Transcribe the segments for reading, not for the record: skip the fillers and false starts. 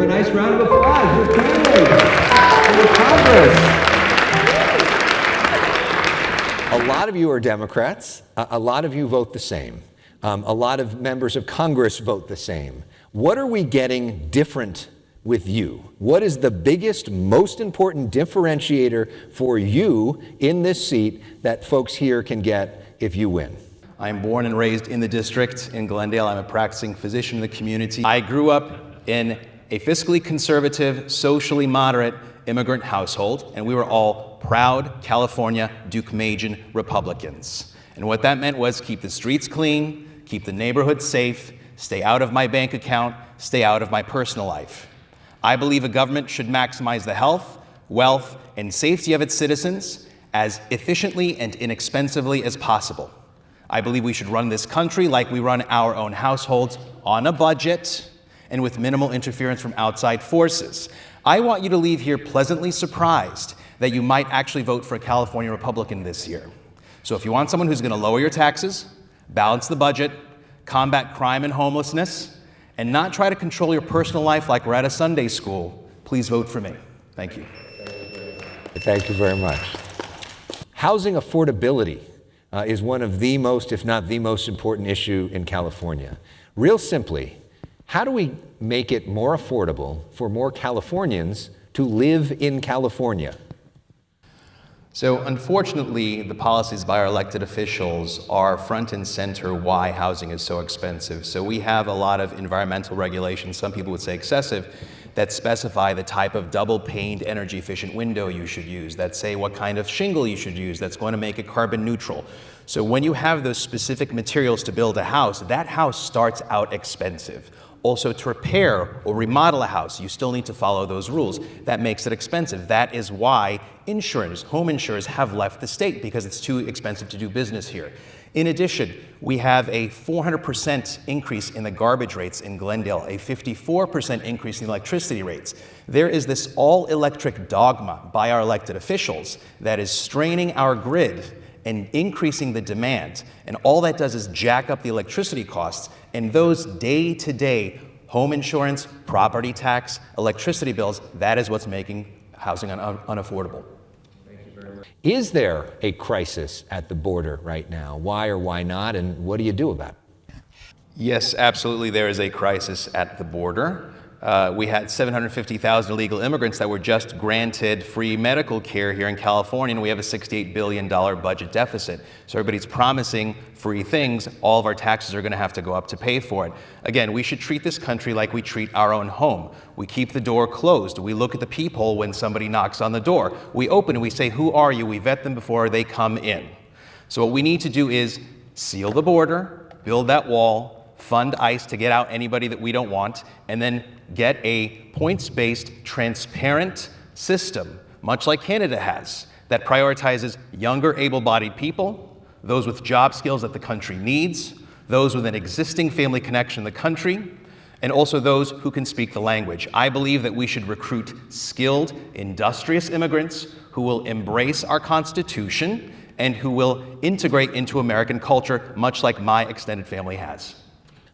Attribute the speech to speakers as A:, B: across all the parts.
A: a nice round of applause. Your candidates for Congress. A lot of you are Democrats. A lot of you vote the same. A lot of members of Congress vote the same. What are we getting different with you? What is the biggest, most important differentiator for you in this seat that folks here can get if you win?
B: I am born and raised in the district in Glendale. I'm a practicing physician in the community. I grew up in a fiscally conservative, socially moderate immigrant household, and we were all proud California Duke-Majan Republicans. And what that meant was keep the streets clean, keep the neighborhood safe, stay out of my bank account, stay out of my personal life. I believe a government should maximize the health, wealth, and safety of its citizens as efficiently and inexpensively as possible. I believe we should run this country like we run our own households, on a budget and with minimal interference from outside forces. I want you to leave here pleasantly surprised that you might actually vote for a California Republican this year. So if you want someone who's going to lower your taxes, balance the budget, combat crime and homelessness, and not try to control your personal life like we're at a Sunday school, please vote for me. Thank you.
A: Thank you very much. Housing affordability is one of the most, if not the most important issue in California. Real simply, how do we make it more affordable for more Californians to live in California?
B: So unfortunately, the policies by our elected officials are front and center why housing is so expensive. So we have a lot of environmental regulations, some people would say excessive, that specify the type of double-paned energy efficient window you should use, that say what kind of shingle you should use that's going to make it carbon neutral. So when you have those specific materials to build a house, that house starts out expensive. Also, to repair or remodel a house, you still need to follow those rules. That makes it expensive. That is why insurers, home insurers, have left the state, because it's too expensive to do business here. In addition, we have a 400% increase in the garbage rates in Glendale, a 54% increase in electricity rates. There is this all-electric dogma by our elected officials that is straining our grid and increasing the demand. And all that does is jack up the electricity costs, and those day-to-day home insurance, property tax, electricity bills, that is what's making housing unaffordable.
A: Thank you very much. Is there a crisis at the border right now? Why or why not, and what do you do about it?
B: Yes, absolutely, there is a crisis at the border. We had 750,000 illegal immigrants that were just granted free medical care here in California, and we have a $68 billion budget deficit. So everybody's promising free things. All of our taxes are going to have to go up to pay for it. Again, we should treat this country like we treat our own home. We keep the door closed. We look at the peephole when somebody knocks on the door. We open and we say, "Who are you?" We vet them before they come in. So what we need to do is seal the border, build that wall, fund ICE to get out anybody that we don't want, and then get a points-based, transparent system, much like Canada has, that prioritizes younger, able-bodied people, those with job skills that the country needs, those with an existing family connection in the country, and also those who can speak the language. I believe that we should recruit skilled, industrious immigrants who will embrace our Constitution and who will integrate into American culture, much like my extended family has.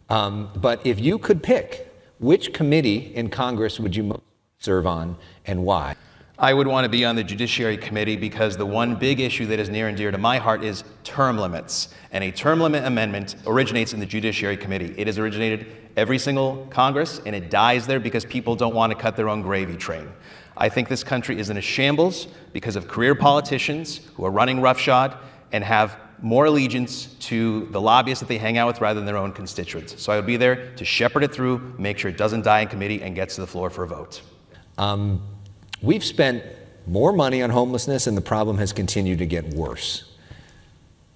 A: But if you could pick, which committee in Congress would you most serve on, and why?
B: I would want to be on the Judiciary Committee because the one big issue that is near and dear to my heart is term limits. And a term limit amendment originates in the Judiciary Committee. It has originated every single Congress, and it dies there because people don't want to cut their own gravy train. I think this country is in a shambles because of career politicians who are running roughshod and have more allegiance to the lobbyists that they hang out with rather than their own constituents. So I would be there to shepherd it through, make sure it doesn't die in committee and gets to the floor for a vote.
A: We've spent more money on homelessness and the problem has continued to get worse.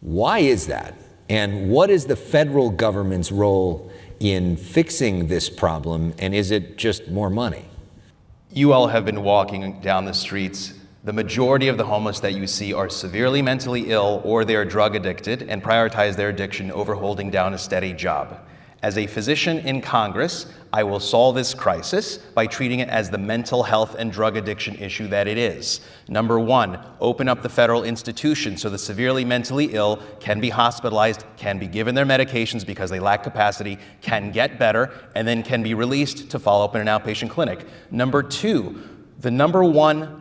A: Why is that? And what is the federal government's role in fixing this problem? And is it just more money?
B: You all have been walking down the streets. The majority of the homeless that you see are severely mentally ill or they are drug addicted and prioritize their addiction over holding down a steady job. As a physician in Congress, I will solve this crisis by treating it as the mental health and drug addiction issue that it is. Number one, open up the federal institutions so the severely mentally ill can be hospitalized, can be given their medications because they lack capacity, can get better, and then can be released to follow up in an outpatient clinic. Number two, the number one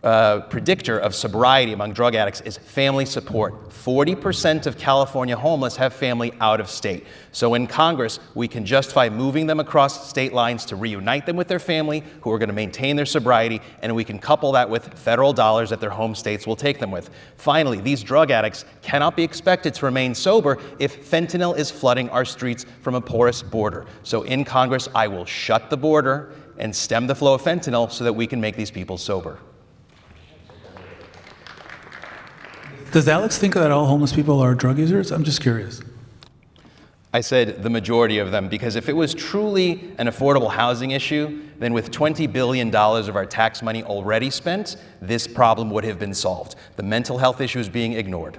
B: predictor of sobriety among drug addicts is family support. 40% of California homeless have family out of state. So in Congress, we can justify moving them across state lines to reunite them with their family who are going to maintain their sobriety, and we can couple that with federal dollars that their home states will take them with. Finally, these drug addicts cannot be expected to remain sober if fentanyl is flooding our streets from a porous border. So in Congress, I will shut the border and stem the flow of fentanyl so that we can make these people sober.
C: Does Alex think that all homeless people are drug users? I'm just curious.
B: I said the majority of them, because if it was truly an affordable housing issue, then with $20 billion of our tax money already spent, this problem would have been solved. The mental health issue is being ignored.